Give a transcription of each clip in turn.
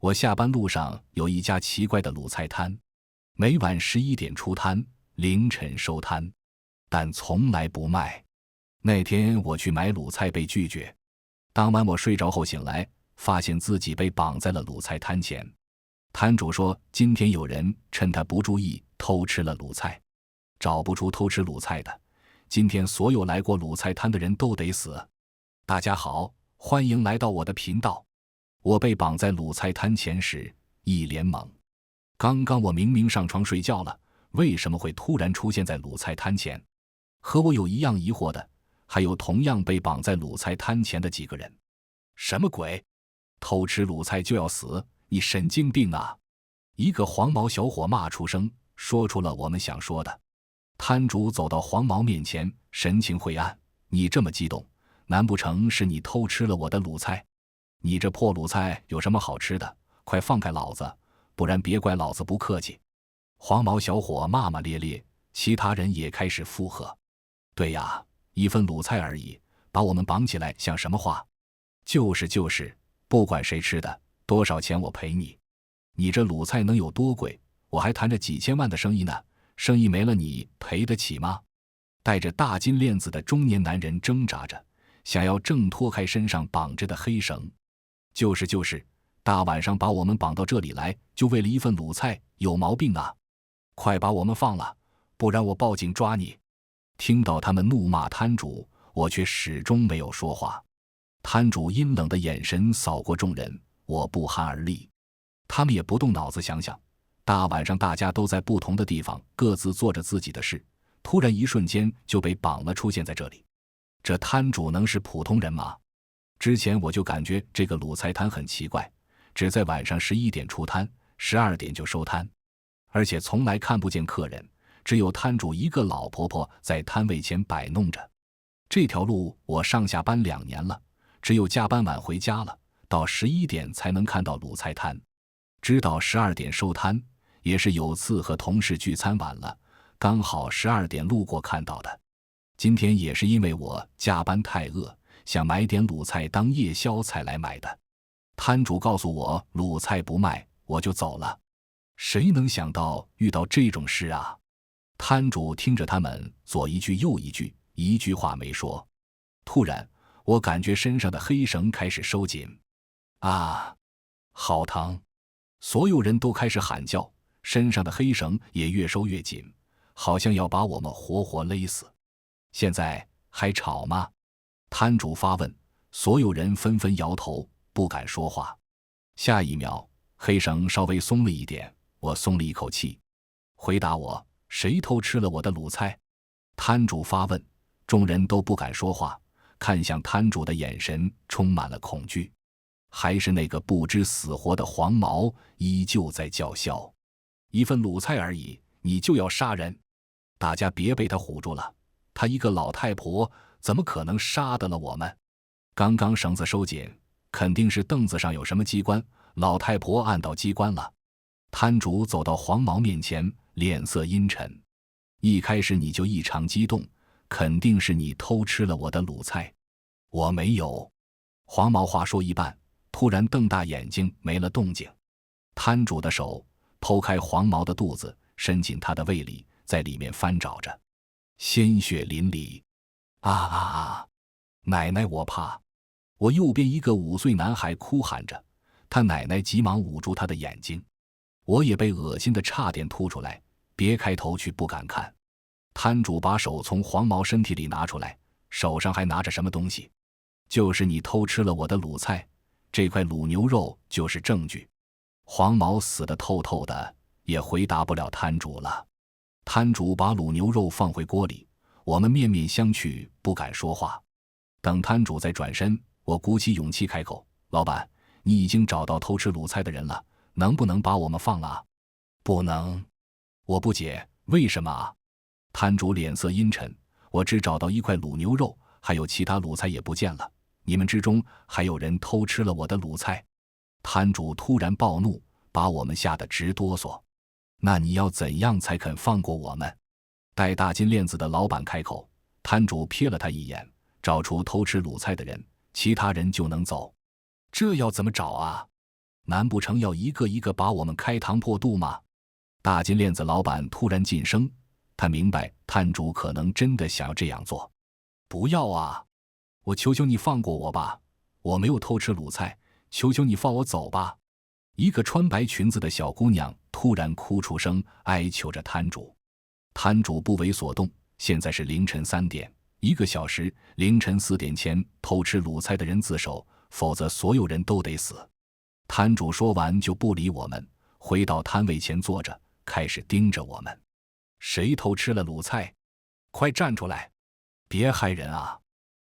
我下班路上有一家奇怪的卤菜摊，每晚11点出摊，凌晨收摊，但从来不卖。那天我去买卤菜被拒绝。当晚我睡着后醒来，发现自己被绑在了卤菜摊前。摊主说今天有人趁他不注意偷吃了卤菜，找不出偷吃卤菜的，今天所有来过卤菜摊的人都得死。大家好，欢迎来到我的频道。我被绑在卤菜摊前时一脸懵，刚刚我明明上床睡觉了，为什么会突然出现在卤菜摊前？和我有一样疑惑的还有同样被绑在卤菜摊前的几个人。什么鬼？偷吃卤菜就要死？你神经病啊！一个黄毛小伙骂出声，说出了我们想说的。摊主走到黄毛面前，神情晦暗，你这么激动，难不成是你偷吃了我的卤菜？你这破卤菜有什么好吃的？快放开老子，不然别怪老子不客气。黄毛小伙骂骂咧咧，其他人也开始附和。对呀，一份卤菜而已，把我们绑起来像什么话？就是，不管谁吃的，多少钱我赔你。你这卤菜能有多贵？我还谈着几千万的生意呢，生意没了你赔得起吗？戴着大金链子的中年男人挣扎着，想要挣脱开身上绑着的黑绳。就是，大晚上把我们绑到这里来，就为了一份卤菜，有毛病啊！快把我们放了，不然我报警抓你！听到他们怒骂摊主，我却始终没有说话。摊主阴冷的眼神扫过众人，我不寒而栗。他们也不动脑子想想，大晚上大家都在不同的地方各自做着自己的事，突然一瞬间就被绑了，出现在这里。这摊主能是普通人吗？之前我就感觉这个卤菜摊很奇怪，只在晚上11点出摊，12点就收摊，而且从来看不见客人，只有摊主一个老婆婆在摊位前摆弄着。这条路我上下班2年了，只有加班晚回家了，到11点才能看到卤菜摊。知道12点收摊，也是有次和同事聚餐晚了，刚好12点路过看到的。今天也是因为我加班太饿，想买点卤菜当夜宵才来买的。摊主告诉我卤菜不卖，我就走了。谁能想到遇到这种事啊？摊主听着他们左一句右一句，一句话没说。突然我感觉身上的黑绳开始收紧，啊，好疼！所有人都开始喊叫，身上的黑绳也越收越紧，好像要把我们活活勒死。现在还吵吗？摊主发问，所有人纷纷摇头，不敢说话。下一秒，黑绳稍微松了一点，我松了一口气。回答我，谁偷吃了我的卤菜？摊主发问，众人都不敢说话，看向摊主的眼神充满了恐惧。还是那个不知死活的黄毛依旧在叫嚣，一份卤菜而已，你就要杀人？大家别被他唬住了，他一个老太婆怎么可能杀得了我们？刚刚绳子收紧，肯定是凳子上有什么机关，老太婆按到机关了。摊主走到黄毛面前，脸色阴沉。一开始你就异常激动，肯定是你偷吃了我的卤菜。我没有。黄毛话说一半，突然瞪大眼睛，没了动静。摊主的手剖开黄毛的肚子，伸进他的胃里，在里面翻找着，鲜血淋漓。啊！奶奶我怕！我右边一个5岁男孩哭喊着，他奶奶急忙捂住他的眼睛。我也被恶心的差点吐出来，别开头去不敢看。摊主把手从黄毛身体里拿出来，手上还拿着什么东西。就是你偷吃了我的卤菜，这块卤牛肉就是证据。黄毛死得透透的，也回答不了摊主了。摊主把卤牛肉放回锅里，我们面面相觑，不敢说话。等摊主再转身，我鼓起勇气开口，老板，你已经找到偷吃卤菜的人了，能不能把我们放了啊？不能。我不解，为什么啊？摊主脸色阴沉，我只找到一块卤牛肉，还有其他卤菜也不见了，你们之中还有人偷吃了我的卤菜。摊主突然暴怒，把我们吓得直哆嗦。那你要怎样才肯放过我们？戴大金链子的老板开口。摊主瞥了他一眼，找出偷吃卤菜的人，其他人就能走。这要怎么找啊？难不成要一个一个把我们开膛破肚吗？大金链子老板突然噤声，他明白摊主可能真的想要这样做。不要啊！我求求你放过我吧，我没有偷吃卤菜，求求你放我走吧。一个穿白裙子的小姑娘突然哭出声，哀求着摊主。摊主不为所动，现在是凌晨3点，1个小时，凌晨4点前偷吃卤菜的人自首，否则所有人都得死。摊主说完就不理我们，回到摊位前坐着，开始盯着我们。谁偷吃了卤菜？快站出来！别害人啊！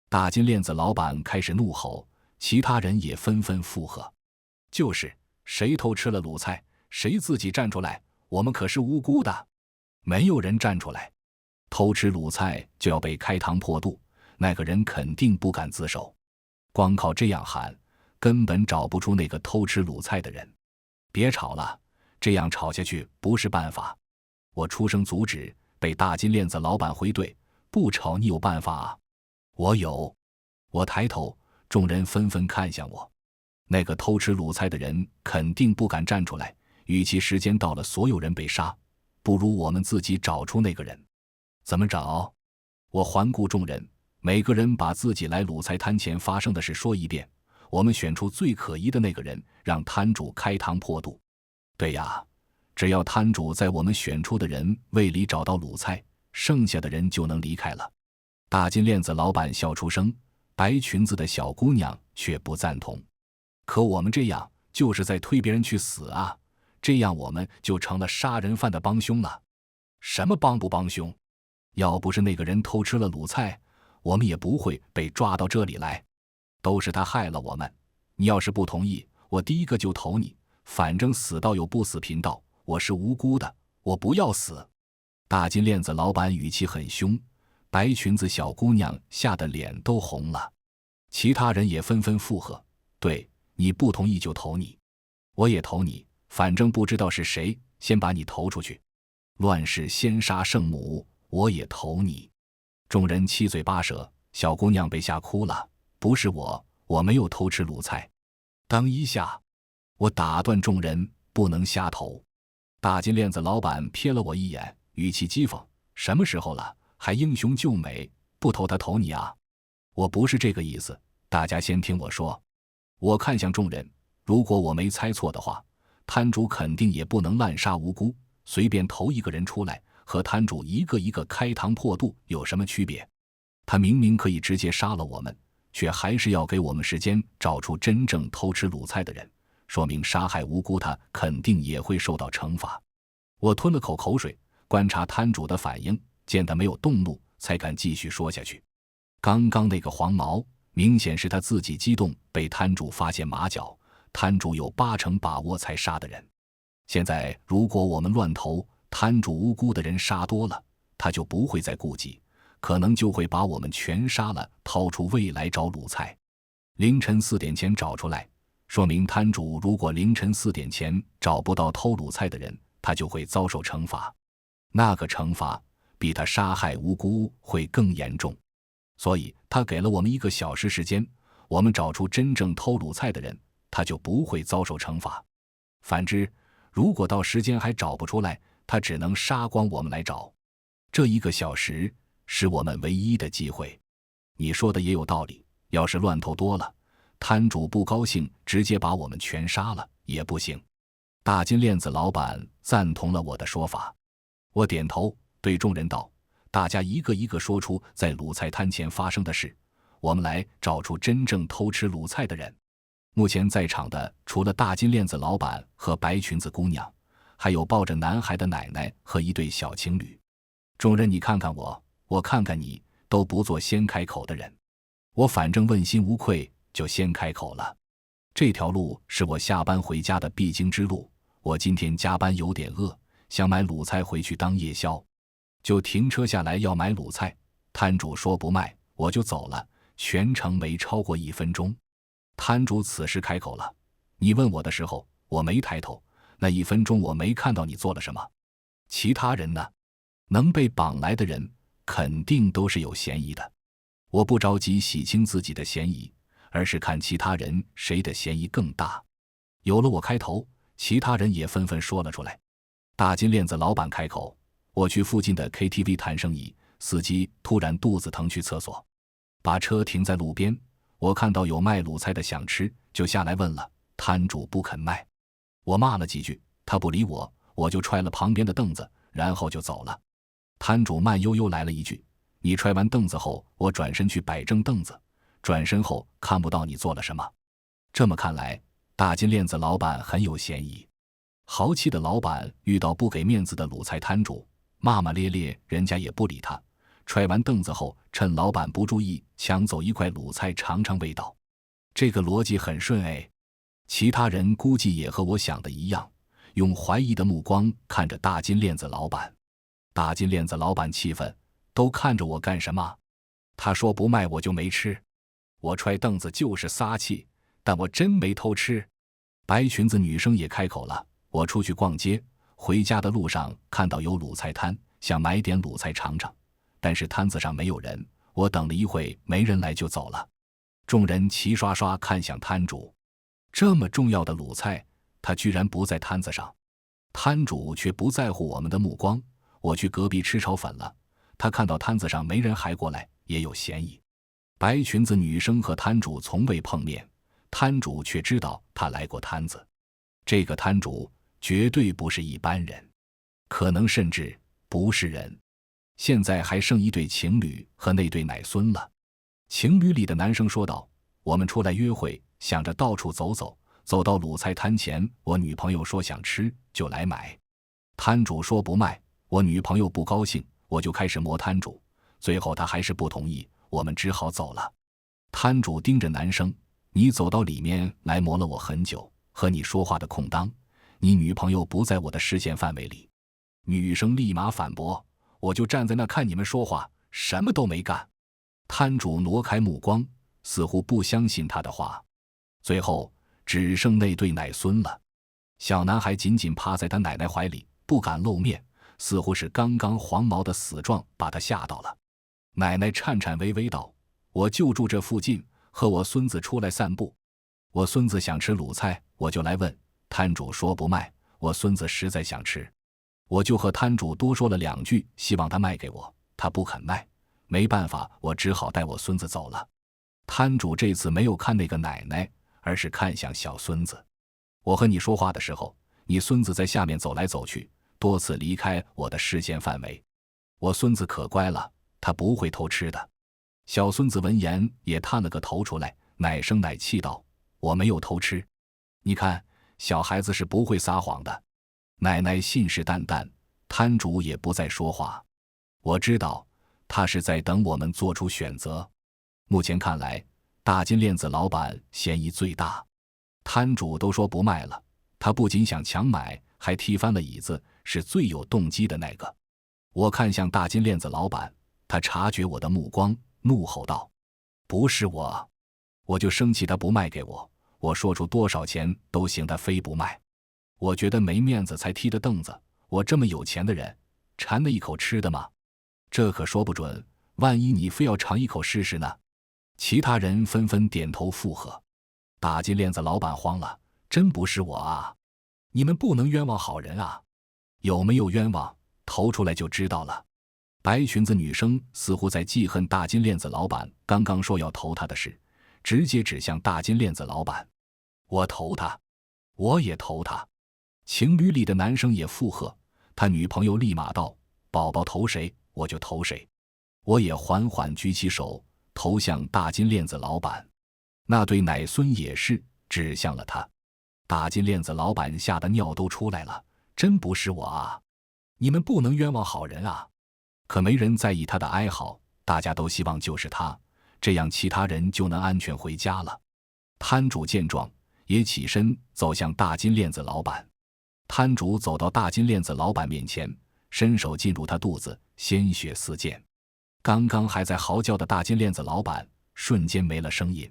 大金链子老板开始怒吼，其他人也纷纷附和。就是，谁偷吃了卤菜，谁自己站出来，我们可是无辜的。没有人站出来。偷吃卤菜就要被开膛破肚，那个人肯定不敢自首。光靠这样喊，根本找不出那个偷吃卤菜的人。别吵了，这样吵下去不是办法。我出声阻止，被大金链子老板回怼：不吵你有办法啊？我有。我抬头，众人纷纷看向我。那个偷吃卤菜的人肯定不敢站出来，与其时间到了所有人被杀，不如我们自己找出那个人。怎么找？我环顾众人，每个人把自己来卤菜摊前发生的事说一遍，我们选出最可疑的那个人，让摊主开膛破肚。对呀，只要摊主在我们选出的人胃里找到卤菜，剩下的人就能离开了。大金链子老板笑出声，白裙子的小姑娘却不赞同。可我们这样就是在推别人去死啊，这样我们就成了杀人犯的帮凶了。什么帮不帮凶？要不是那个人偷吃了卤菜，我们也不会被抓到这里来。都是他害了我们，你要是不同意，我第一个就投你，反正死道友不死贫道，我是无辜的，我不要死。大金链子老板语气很凶，白裙子小姑娘吓得脸都红了。其他人也纷纷附和，对，你不同意就投你，我也投你，反正不知道是谁，先把你投出去。乱世先杀圣母，我也投你。众人七嘴八舌，小姑娘被吓哭了。不是我没有偷吃卤菜。等一下，我打断众人，不能瞎投。大金链子老板瞥了我一眼，语气讥讽：什么时候了，还英雄救美，不投他投你啊？我不是这个意思，大家先听我说。我看向众人，如果我没猜错的话，摊主肯定也不能滥杀无辜，随便投一个人出来，和摊主一个一个开膛破肚有什么区别？他明明可以直接杀了我们，却还是要给我们时间找出真正偷吃卤菜的人，说明杀害无辜他肯定也会受到惩罚。我吞了口水，观察摊主的反应，见他没有动怒，才敢继续说下去。刚刚那个黄毛明显是他自己激动，被摊主发现马脚，摊主有8成把握才杀的人。现在如果我们乱投，摊主无辜的人杀多了，他就不会再顾忌，可能就会把我们全杀了，掏出胃来找卤菜。凌晨4点前找出来，说明摊主如果凌晨4点前找不到偷卤菜的人，他就会遭受惩罚。那个惩罚比他杀害无辜会更严重，所以他给了我们1个小时时间，我们找出真正偷卤菜的人，他就不会遭受惩罚。反之，如果到时间还找不出来，他只能杀光我们来找。这1个小时是我们唯一的机会。你说的也有道理，要是乱投多了，摊主不高兴，直接把我们全杀了也不行。大金链子老板赞同了我的说法。我点头，对众人道：大家一个一个说出在卤菜摊前发生的事，我们来找出真正偷吃卤菜的人。目前在场的除了大金链子老板和白裙子姑娘，还有抱着男孩的奶奶和一对小情侣。众人你看看我，我看看你，都不做先开口的人。我反正问心无愧，就先开口了。这条路是我下班回家的必经之路，我今天加班有点饿，想买卤菜回去当夜宵，就停车下来要买卤菜。摊主说不卖，我就走了，全程没超过1分钟。摊主此时开口了：你问我的时候，我没抬头，那1分钟我没看到你做了什么。其他人呢？能被绑来的人肯定都是有嫌疑的。我不着急洗清自己的嫌疑，而是看其他人谁的嫌疑更大。有了我开头，其他人也纷纷说了出来。大金链子老板开口：我去附近的 KTV 谈生意，司机突然肚子疼去厕所，把车停在路边，我看到有卖卤菜的想吃，就下来问了，摊主不肯卖。我骂了几句，他不理我，我就踹了旁边的凳子，然后就走了。摊主慢悠悠来了一句：你踹完凳子后，我转身去摆正凳子，转身后看不到你做了什么。这么看来，大金链子老板很有嫌疑。豪气的老板遇到不给面子的卤菜摊主，骂骂咧咧，人家也不理他。踹完凳子后，趁老板不注意，抢走一块卤菜尝尝味道。这个逻辑很顺哎。其他人估计也和我想的一样，用怀疑的目光看着大金链子老板。大金链子老板气愤，都看着我干什么？他说不卖我就没吃。我踹凳子就是撒气，但我真没偷吃。白裙子女生也开口了，我出去逛街，回家的路上看到有卤菜摊，想买点卤菜尝尝，但是摊子上没有人，我等了一会没人来就走了。众人齐刷刷看向摊主，这么重要的卤菜，他居然不在摊子上。摊主却不在乎我们的目光，我去隔壁吃炒粉了，他看到摊子上没人还过来，也有嫌疑。白裙子女生和摊主从未碰面，摊主却知道他来过摊子。这个摊主绝对不是一般人，可能甚至不是人。现在还剩一对情侣和那对奶孙了。情侣里的男生说道：我们出来约会，想着到处走走，走到卤菜摊前，我女朋友说想吃，就来买。摊主说不卖，我女朋友不高兴，我就开始磨摊主，最后他还是不同意，我们只好走了。摊主盯着男生：你走到里面来磨了我很久，和你说话的空当，你女朋友不在我的视线范围里。女生立马反驳：我就站在那看你们说话，什么都没干。摊主挪开目光，似乎不相信他的话。最后只剩那对奶孙了。小男孩紧紧趴在他奶奶怀里，不敢露面，似乎是刚刚黄毛的死状把他吓到了。奶奶颤颤巍巍道：我就住这附近，和我孙子出来散步。我孙子想吃卤菜，我就来问，摊主说不卖，我孙子实在想吃，我就和摊主多说了2句，希望他卖给我，他不肯卖，没办法，我只好带我孙子走了。摊主这次没有看那个奶奶，而是看向小孙子。我和你说话的时候，你孙子在下面走来走去，多次离开我的视线范围。我孙子可乖了，他不会偷吃的。小孙子闻言也探了个头出来，奶声奶气道：我没有偷吃。你看，小孩子是不会撒谎的。奶奶信誓旦旦，摊主也不再说话。我知道他是在等我们做出选择。目前看来，大金链子老板嫌疑最大。摊主都说不卖了，他不仅想强买，还踢翻了椅子，是最有动机的那个。我看向大金链子老板，他察觉我的目光，怒吼道：不是我！我就生气他不卖给我，我说出多少钱都行，他非不卖。我觉得没面子才踢的凳子，我这么有钱的人，馋了一口吃的吗？这可说不准，万一你非要尝一口试试呢？其他人纷纷点头附和。大金链子老板慌了，真不是我啊！你们不能冤枉好人啊！有没有冤枉，投出来就知道了。白裙子女生似乎在记恨大金链子老板刚刚说要投他的事，直接指向大金链子老板：我投他，我也投他。情侣里的男生也附和，他女朋友立马道：宝宝投谁我就投谁。我也缓缓举起手投向大金链子老板。那对奶孙也是指向了他。大金链子老板吓得尿都出来了，真不是我啊！你们不能冤枉好人啊！可没人在意他的哀嚎，大家都希望就是他，这样其他人就能安全回家了。摊主见状也起身走向大金链子老板。摊主走到大金链子老板面前，伸手进入他肚子，鲜血四溅。刚刚还在嚎叫的大金链子老板瞬间没了声音。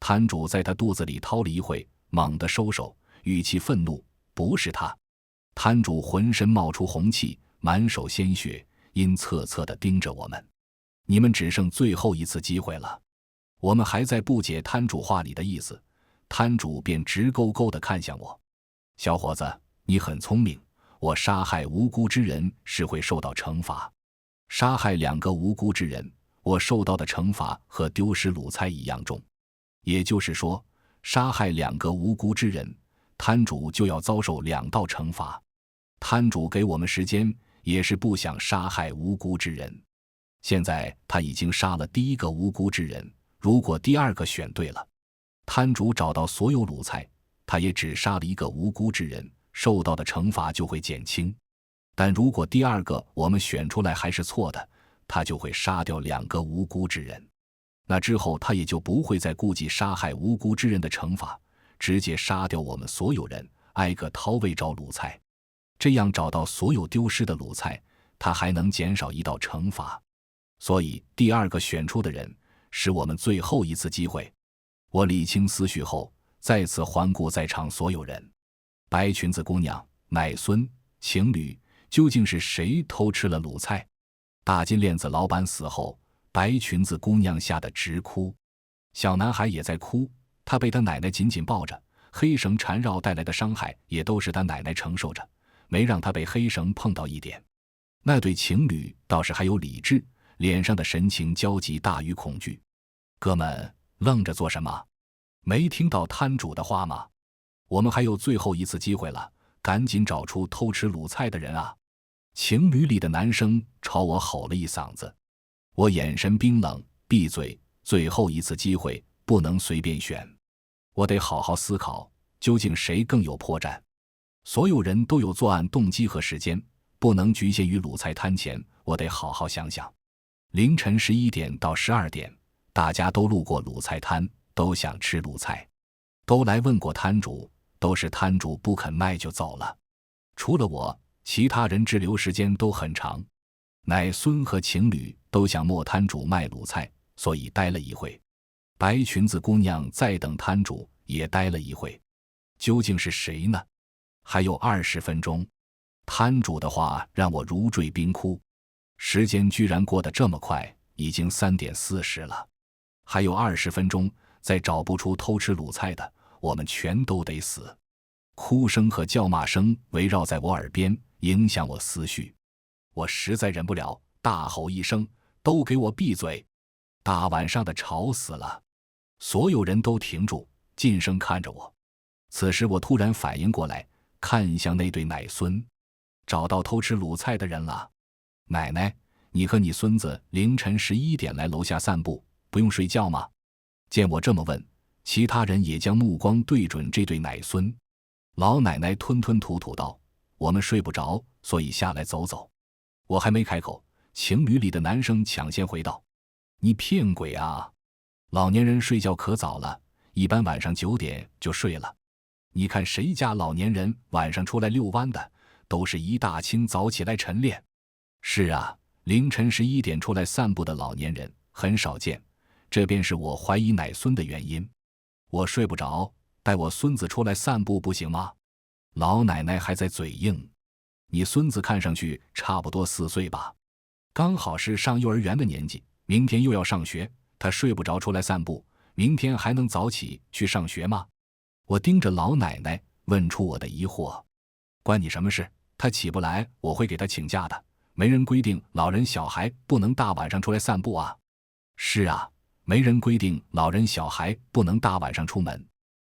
摊主在他肚子里掏了一会，猛地收手，语气愤怒：不是他！摊主浑身冒出红气，满手鲜血，阴恻恻地盯着我们。你们只剩最后一次机会了。我们还在不解摊主话里的意思，摊主便直勾勾地看向我：“小伙子，你很聪明，我杀害无辜之人是会受到惩罚。杀害2个无辜之人，我受到的惩罚和丢失卤菜一样重。也就是说，杀害2个无辜之人，摊主就要遭受2道惩罚。摊主给我们时间，也是不想杀害无辜之人。现在他已经杀了第1个无辜之人，如果第2个选对了，摊主找到所有卤菜，他也只杀了1个无辜之人，受到的惩罚就会减轻。但如果第2个我们选出来还是错的，他就会杀掉2个无辜之人。那之后他也就不会再顾及杀害无辜之人的惩罚，直接杀掉我们所有人，挨个掏位找卤菜。这样找到所有丢失的卤菜，他还能减少1道惩罚。所以第2个选出的人是我们最后一次机会。我理清思绪后，再次环顾在场所有人，白裙子姑娘、奶孙、情侣，究竟是谁偷吃了卤菜？大金链子老板死后，白裙子姑娘吓得直哭，小男孩也在哭，他被他奶奶紧紧抱着，黑绳缠绕带来的伤害也都是他奶奶承受着，没让他被黑绳碰到一点。那对情侣倒是还有理智，脸上的神情焦急大于恐惧。哥们，愣着做什么？没听到摊主的话吗？我们还有最后一次机会了，赶紧找出偷吃卤菜的人啊！情侣里的男生朝我吼了一嗓子。我眼神冰冷，闭嘴，最后一次机会，不能随便选。我得好好思考，究竟谁更有破绽。所有人都有作案动机和时间，不能局限于卤菜摊前，我得好好想想。凌晨11点到12点，大家都路过卤菜摊，都想吃卤菜，都来问过摊主，都是摊主不肯卖就走了。除了我，其他人滞留时间都很长。奶孙和情侣都想摸摊主卖卤菜，所以待了一会。白裙子姑娘在等摊主，也待了一会。究竟是谁呢？还有20分钟。摊主的话让我如坠冰窟，时间居然过得这么快，已经3点40了。还有20分钟，再找不出偷吃卤菜的，我们全都得死。哭声和叫骂声围绕在我耳边，影响我思绪。我实在忍不了，大吼一声：“都给我闭嘴！大晚上的吵死了！”所有人都停住，噤声看着我。此时我突然反应过来，看向那对奶孙，找到偷吃卤菜的人了。奶奶，你和你孙子凌晨11点来楼下散步，不用睡觉吗？见我这么问，其他人也将目光对准这对奶孙。老奶奶吞吞吐吐道：“我们睡不着，所以下来走走。”我还没开口，情侣里的男生抢先回道：“你骗鬼啊！老年人睡觉可早了，一般晚上9点就睡了。你看谁家老年人晚上出来遛弯的，都是一大清早起来晨练。是啊，凌晨11点出来散步的老年人很少见，这便是我怀疑奶孙的原因。我睡不着，带我孙子出来散步不行吗？”老奶奶还在嘴硬。你孙子看上去差不多4岁吧，刚好是上幼儿园的年纪，明天又要上学，他睡不着出来散步，明天还能早起去上学吗？我盯着老奶奶，问出我的疑惑。关你什么事？他起不来，我会给他请假的。没人规定老人小孩不能大晚上出来散步啊。是啊，没人规定老人小孩不能大晚上出门。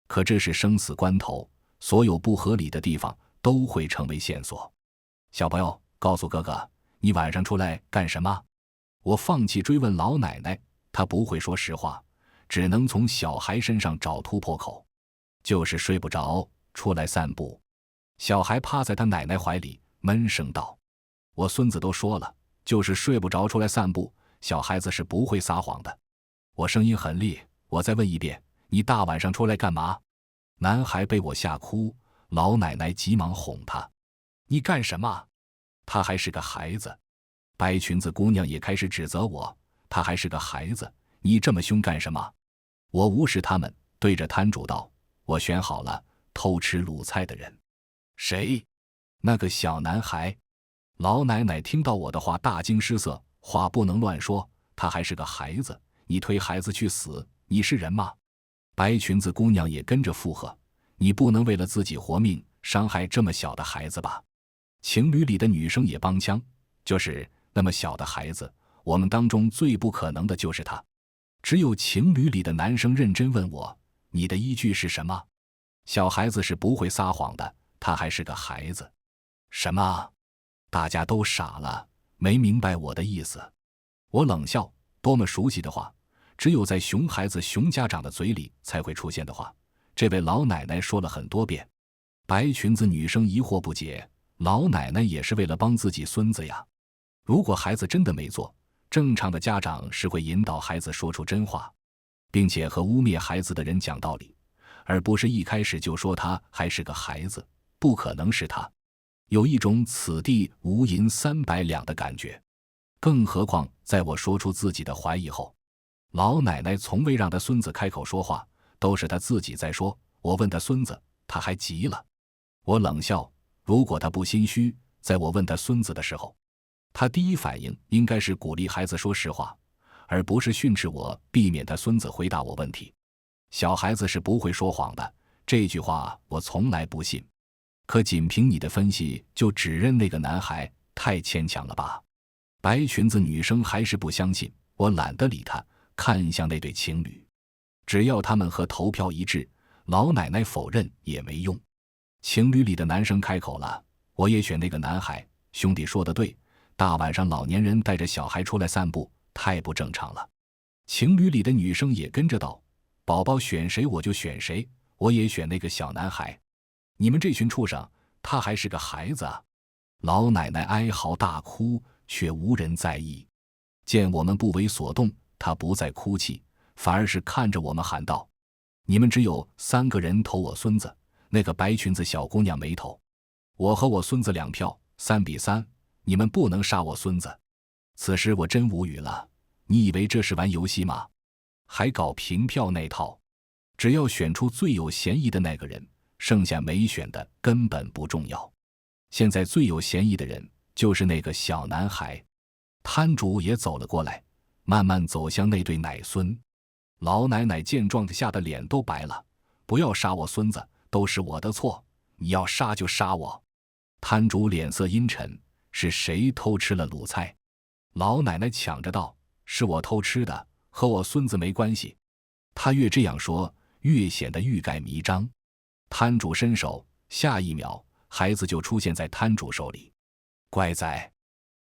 可这是生死关头，所有不合理的地方都会成为线索。小朋友，告诉哥哥，你晚上出来干什么？我放弃追问老奶奶，她不会说实话，只能从小孩身上找突破口。就是睡不着，出来散步。小孩趴在他奶奶怀里，闷声道：“我孙子都说了，就是睡不着出来散步，小孩子是不会撒谎的。”我声音很厉，我再问一遍，你大晚上出来干嘛？男孩被我吓哭，老奶奶急忙哄他：“你干什么？他还是个孩子。”白裙子姑娘也开始指责我：“他还是个孩子，你这么凶干什么？”我无视他们，对着摊主道：“我选好了，偷吃卤菜的人。”谁？那个小男孩。老奶奶听到我的话大惊失色，话不能乱说，他还是个孩子，你推孩子去死，你是人吗？白裙子姑娘也跟着附和：“你不能为了自己活命，伤害这么小的孩子吧？”情侣里的女生也帮腔：“就是那么小的孩子，我们当中最不可能的就是他。”只有情侣里的男生认真问我：“你的依据是什么？”小孩子是不会撒谎的，他还是个孩子。什么？大家都傻了，没明白我的意思。我冷笑：多么熟悉的话，只有在熊孩子熊家长的嘴里才会出现的话，这位老奶奶说了很多遍。白裙子女生疑惑不解，老奶奶也是为了帮自己孙子呀。如果孩子真的没做，正常的家长是会引导孩子说出真话，并且和污蔑孩子的人讲道理，而不是一开始就说他还是个孩子，不可能是他。有一种此地无银300两的感觉。更何况在我说出自己的怀疑后，老奶奶从未让她孙子开口说话，都是她自己在说。我问她孙子，她还急了。我冷笑，如果她不心虚，在我问她孙子的时候，她第一反应应该是鼓励孩子说实话，而不是训斥我，避免她孙子回答我问题。小孩子是不会说谎的，这句话我从来不信。可仅凭你的分析就只认那个男孩，太牵强了吧？白裙子女生还是不相信，我懒得理她，看向那对情侣。只要他们和投票一致，老奶奶否认也没用。情侣里的男生开口了：“我也选那个男孩，兄弟说的对，大晚上老年人带着小孩出来散步，太不正常了。”情侣里的女生也跟着道：“宝宝选谁我就选谁，我也选那个小男孩。你们这群畜生，他还是个孩子啊！”老奶奶哀嚎大哭，却无人在意。见我们不为所动，她不再哭泣，反而是看着我们喊道：“你们只有3个人投我孙子。”那个白裙子小姑娘没投，我和我孙子2票，3比3，你们不能杀我孙子。此时我真无语了，你以为这是玩游戏吗？还搞平票那套？只要选出最有嫌疑的那个人，剩下没选的根本不重要。现在最有嫌疑的人就是那个小男孩。摊主也走了过来，慢慢走向那对奶孙。老奶奶见状吓得脸都白了：“不要杀我孙子，都是我的错，你要杀就杀我。”摊主脸色阴沉：“是谁偷吃了卤菜？”老奶奶抢着道：“是我偷吃的，和我孙子没关系。”她越这样说，越显得欲盖弥彰。摊主伸手，下一秒孩子就出现在摊主手里。乖仔！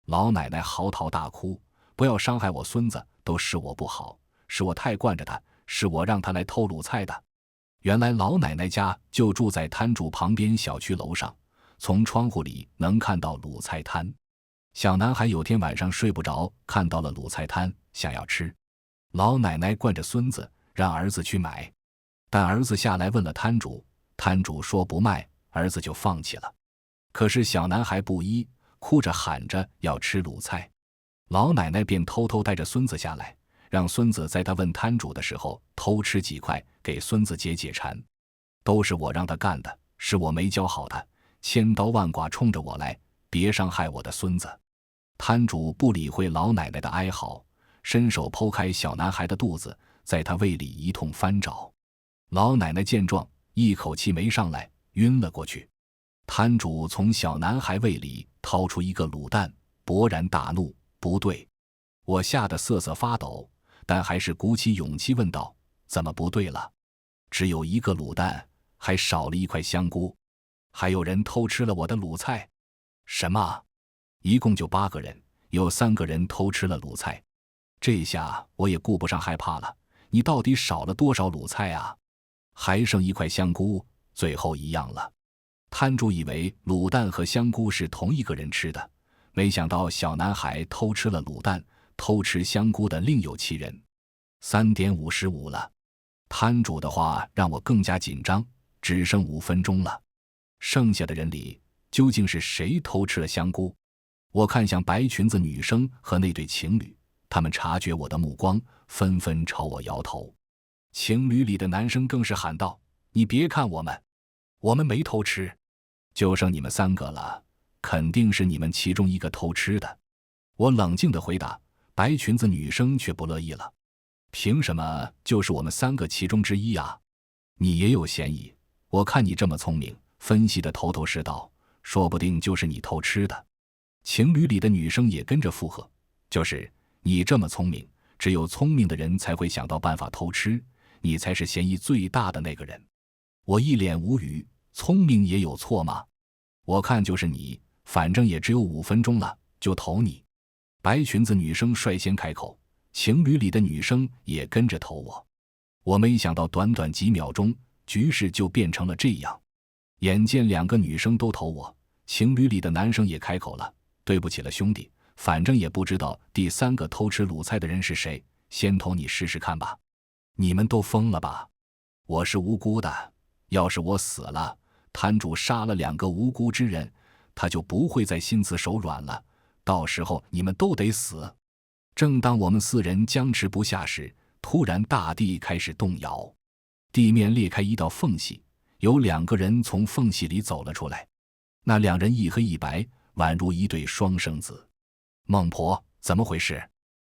老奶奶嚎啕大哭：“不要伤害我孙子，都是我不好，是我太惯着他，是我让他来偷卤菜的。”原来老奶奶家就住在摊主旁边小区楼上，从窗户里能看到卤菜摊。小男孩有天晚上睡不着，看到了卤菜摊，想要吃。老奶奶惯着孙子，让儿子去买，但儿子下来问了摊主，摊主说不卖，儿子就放弃了。可是小男孩不依，哭着喊着要吃卤菜。老奶奶便偷偷带着孙子下来，让孙子在他问摊主的时候偷吃几块，给孙子解解馋。都是我让他干的，是我没教好他，千刀万剐冲着我来，别伤害我的孙子。摊主不理会老奶奶的哀嚎，伸手剖开小男孩的肚子，在他胃里一通翻找。老奶奶见状，一口气没上来，晕了过去。摊主从小男孩胃里掏出一个卤蛋，勃然大怒：“不对！”我吓得瑟瑟发抖，但还是鼓起勇气问道：“怎么不对了？只有一个卤蛋，还少了一块香菇，还有人偷吃了我的卤菜。”“什么？一共就8个人，有3个人偷吃了卤菜。”这下我也顾不上害怕了，你到底少了多少卤菜啊？还剩1块香菇，最后一样了。摊主以为卤蛋和香菇是同一个人吃的，没想到小男孩偷吃了卤蛋，偷吃香菇的另有其人。3点55了，摊主的话让我更加紧张，只剩5分钟了。剩下的人里，究竟是谁偷吃了香菇？我看向白裙子女生和那对情侣，他们察觉我的目光，纷纷朝我摇头。情侣里的男生更是喊道：“你别看我们，我们没偷吃，就剩你们3个了，肯定是你们其中一个偷吃的。”我冷静地回答，白裙子女生却不乐意了：“凭什么就是我们3个其中之一啊？你也有嫌疑，我看你这么聪明，分析得头头是道，说不定就是你偷吃的。情侣里的女生也跟着附和，就是你这么聪明，只有聪明的人才会想到办法偷吃，你才是嫌疑最大的那个人。我一脸无语，聪明也有错吗？我看就是你，反正也只有5分钟了，就投你。白裙子女生率先开口，情侣里的女生也跟着投我。我没想到短短几秒钟，局势就变成了这样。眼见2个女生都投我，情侣里的男生也开口了，对不起了兄弟，反正也不知道第3个偷吃卤菜的人是谁，先投你试试看吧。你们都疯了吧？我是无辜的，要是我死了，摊主杀了2个无辜之人，他就不会再心慈手软了，到时候你们都得死。正当我们4人僵持不下时，突然大地开始动摇，地面裂开一道缝隙，有2个人从缝隙里走了出来。那2人一黑一白，宛如一对双生子。孟婆，怎么回事？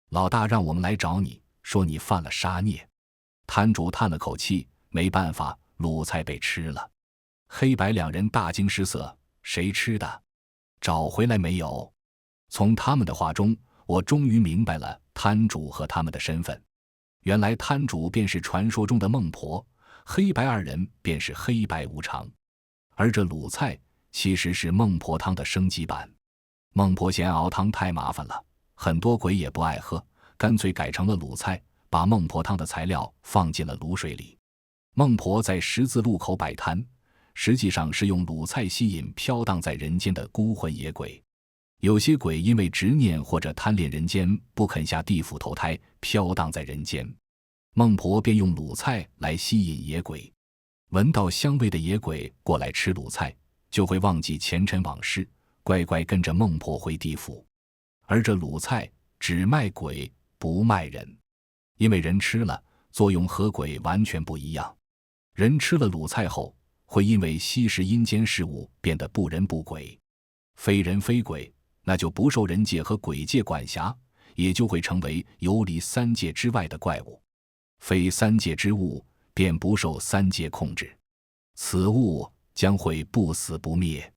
老大让我们来找你，说你犯了杀孽。摊主叹了口气，没办法，卤菜被吃了。黑白2人大惊失色，谁吃的？找回来没有？从他们的话中，我终于明白了摊主和他们的身份。原来摊主便是传说中的孟婆，黑白2人便是黑白无常。而这卤菜其实是孟婆汤的升级版。孟婆嫌熬汤太麻烦了，很多鬼也不爱喝，干脆改成了卤菜，把孟婆汤的材料放进了卤水里。孟婆在十字路口摆摊，实际上是用卤菜吸引飘荡在人间的孤魂野鬼。有些鬼因为执念或者贪恋人间，不肯下地府投胎，飘荡在人间。孟婆便用卤菜来吸引野鬼，闻到香味的野鬼过来吃卤菜，就会忘记前尘往事，乖乖跟着孟婆回地府。而这卤菜只卖鬼不卖人，因为人吃了作用和鬼完全不一样。人吃了卤菜后，会因为吸食阴间事物变得不人不鬼，非人非鬼，那就不受人界和鬼界管辖，也就会成为游离3界之外的怪物。非3界之物便不受3界控制，此物将会不死不灭。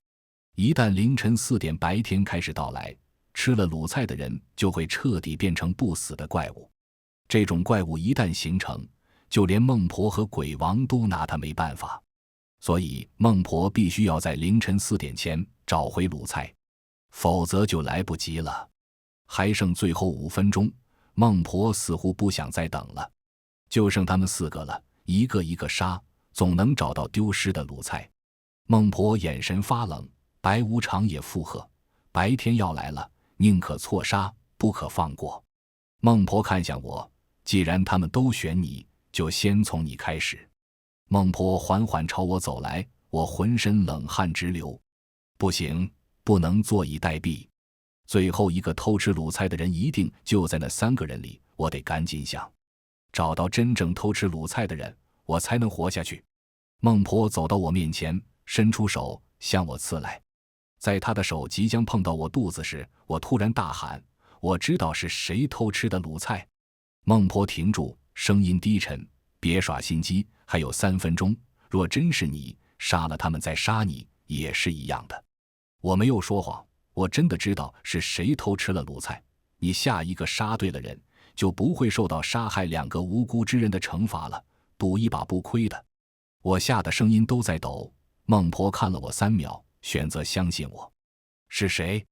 一旦凌晨4点白天开始到来，吃了卤菜的人就会彻底变成不死的怪物。这种怪物一旦形成，就连孟婆和鬼王都拿他没办法。所以孟婆必须要在凌晨4点前找回卤菜，否则就来不及了。还剩最后5分钟，孟婆似乎不想再等了，就剩他们4个了，一个一个杀，总能找到丢失的卤菜。孟婆眼神发冷，白无常也附和，白天要来了，宁可错杀，不可放过。孟婆看向我，既然他们都选你，就先从你开始。孟婆缓缓朝我走来，我浑身冷汗直流。不行，不能坐以待毙。最后一个偷吃卤菜的人一定就在那3个人里，我得赶紧想，找到真正偷吃卤菜的人，我才能活下去。孟婆走到我面前，伸出手向我刺来。在她的手即将碰到我肚子时，我突然大喊，我知道是谁偷吃的卤菜。孟婆停住，声音低沉，别耍心机，还有3分钟，若真是你，杀了他们再杀你也是一样的。我没有说谎，我真的知道是谁偷吃了卤菜。你下一个杀对了人，就不会受到杀害2个无辜之人的惩罚了，赌一把不亏的。我吓得声音都在抖。孟婆看了我3秒，选择相信我。是谁？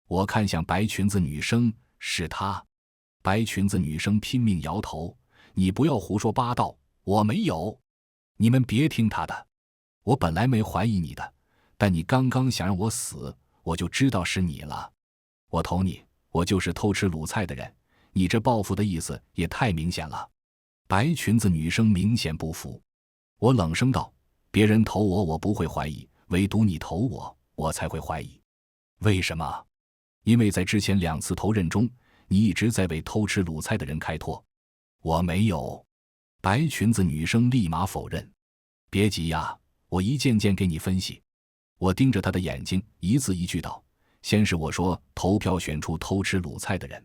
我看向白裙子女生，是她。白裙子女生拼命摇头，你不要胡说八道，我没有。你们别听她的，我本来没怀疑你的，但你刚刚想让我死，我就知道是你了。我投你，我就是偷吃卤菜的人，你这报复的意思也太明显了。白裙子女生明显不服。我冷声道，别人投我，我不会怀疑，唯独你投我，我才会怀疑。为什么？因为在之前2次投任中，你一直在为偷吃卤菜的人开脱。我没有。白裙子女生立马否认。别急呀，我一件件给你分析。我盯着她的眼睛，一字一句道，先是我说投票选出偷吃卤菜的人，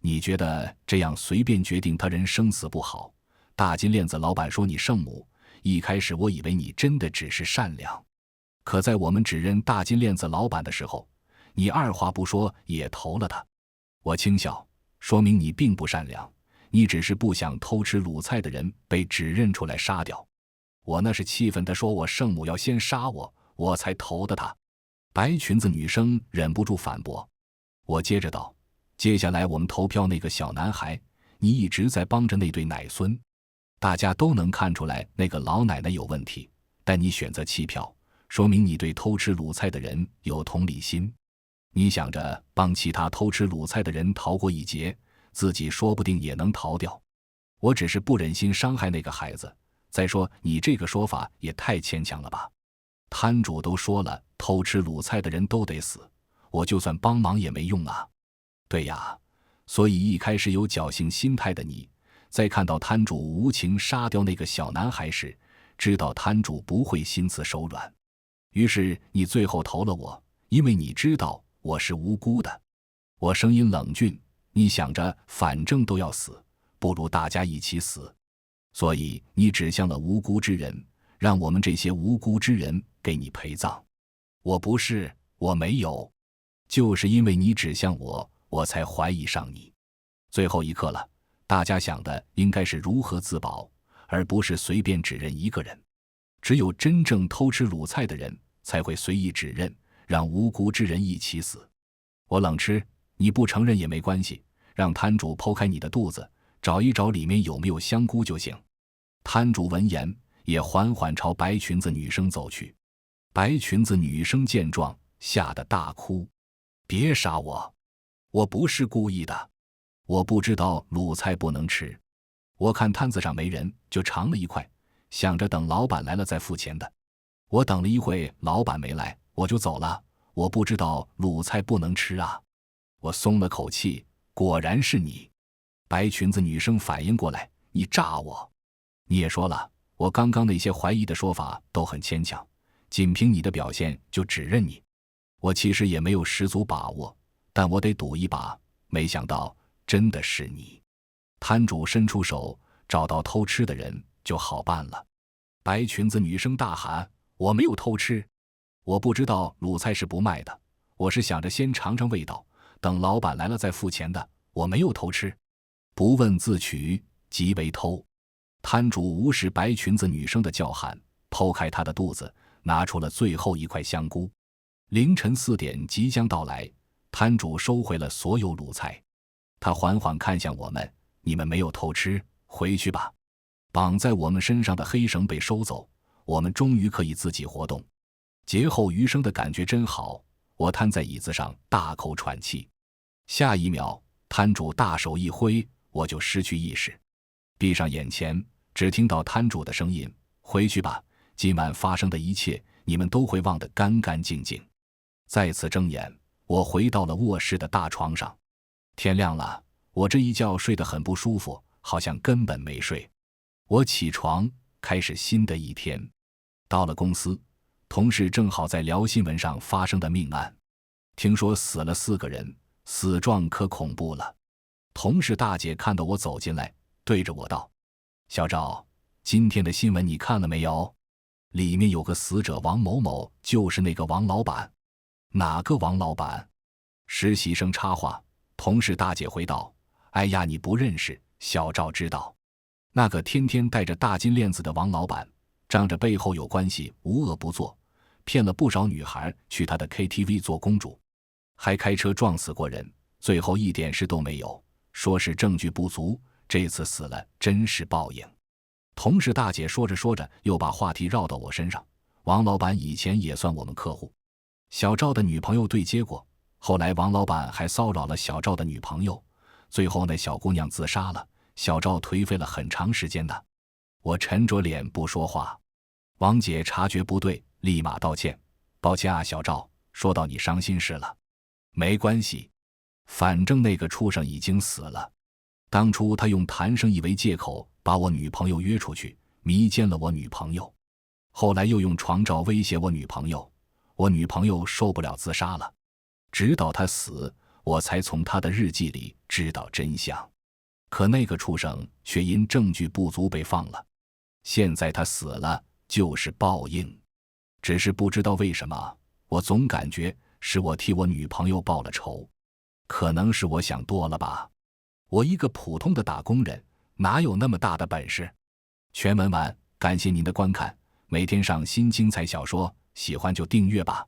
你觉得这样随便决定他人生死不好？大金链子老板说你圣母，一开始我以为你真的只是善良，可在我们指认大金链子老板的时候，你二话不说也投了他。我轻笑，说明你并不善良，你只是不想偷吃卤菜的人被指认出来杀掉。我那是气愤地说，我圣母要先杀我，我才投的他。白裙子女生忍不住反驳。我接着道，接下来我们投票那个小男孩，你一直在帮着那对奶孙，大家都能看出来那个老奶奶有问题，但你选择弃票，说明你对偷吃卤菜的人有同理心。你想着帮其他偷吃卤菜的人逃过一劫，自己说不定也能逃掉。我只是不忍心伤害那个孩子。再说你这个说法也太牵强了吧，摊主都说了偷吃卤菜的人都得死，我就算帮忙也没用啊。对呀，所以一开始有侥幸心态的你，在看到摊主无情杀掉那个小男孩时，知道摊主不会心慈手软，于是你最后投了我，因为你知道我是无辜的。我声音冷峻，你想着反正都要死，不如大家一起死，所以你指向了无辜之人，让我们这些无辜之人给你陪葬。我不是，我没有，就是因为你指向我，我才怀疑上你。最后一刻了，大家想的应该是如何自保，而不是随便指认一个人。只有真正偷吃卤菜的人才会随意指认，让无辜之人一起死。我冷吃，你不承认也没关系，让摊主剖开你的肚子，找一找里面有没有香菇就行。摊主闻言也缓缓朝白裙子女生走去。白裙子女生见状吓得大哭，别杀我，我不是故意的，我不知道卤菜不能吃，我看摊子上没人就尝了一块，想着等老板来了再付钱的。我等了一会，老板没来，我就走了，我不知道卤菜不能吃啊。我松了口气，果然是你。白裙子女生反应过来，你诈我。你也说了，我刚刚那些怀疑的说法都很牵强，仅凭你的表现就指认你。我其实也没有十足把握，但我得赌一把，没想到真的是你。摊主伸出手，找到偷吃的人就好办了。白裙子女生大喊，我没有偷吃，我不知道卤菜是不卖的，我是想着先尝尝味道，等老板来了再付钱的，我没有偷吃，不问自取即为偷。摊主无视白裙子女生的叫喊，剖开她的肚子，拿出了最后一块香菇。凌晨4点即将到来，摊主收回了所有卤菜，他缓缓看向我们，你们没有偷吃，回去吧。绑在我们身上的黑绳被收走，我们终于可以自己活动。劫后余生的感觉真好，我瘫在椅子上大口喘气。下一秒，摊主大手一挥，我就失去意识，闭上眼前，只听到摊主的声音，回去吧，今晚发生的一切你们都会忘得干干净净。再次睁眼，我回到了卧室的大床上。天亮了，我这一觉睡得很不舒服，好像根本没睡。我起床，开始新的一天。到了公司，同事正好在聊新闻上发生的命案，听说死了4个人，死状可恐怖了。同事大姐看到我走进来，对着我道，小赵，今天的新闻你看了没有？里面有个死者王某某，就是那个王老板。哪个王老板？实习生插话。同事大姐回道，哎呀，你不认识，小赵知道。那个天天戴着大金链子的王老板，仗着背后有关系无恶不作，骗了不少女孩去他的 KTV 做公主，还开车撞死过人，最后一点事都没有，说是证据不足，这次死了真是报应。同事大姐说着说着又把话题绕到我身上，王老板以前也算我们客户，小赵的女朋友对接过，后来王老板还骚扰了小赵的女朋友，最后那小姑娘自杀了，小赵颓废了很长时间的。我沉着脸不说话。王姐察觉不对，立马道歉，抱歉啊小赵，说到你伤心事了。没关系，反正那个畜生已经死了，当初他用谈生意为借口把我女朋友约出去，迷奸了我女朋友，后来又用床照威胁我女朋友，我女朋友受不了自杀了，直到他死，我才从他的日记里知道真相。可那个畜生却因证据不足被放了。现在他死了，就是报应。只是不知道为什么，我总感觉是我替我女朋友报了仇。可能是我想多了吧。我一个普通的打工人，哪有那么大的本事？全文完，感谢您的观看，每天上新精彩小说，喜欢就订阅吧。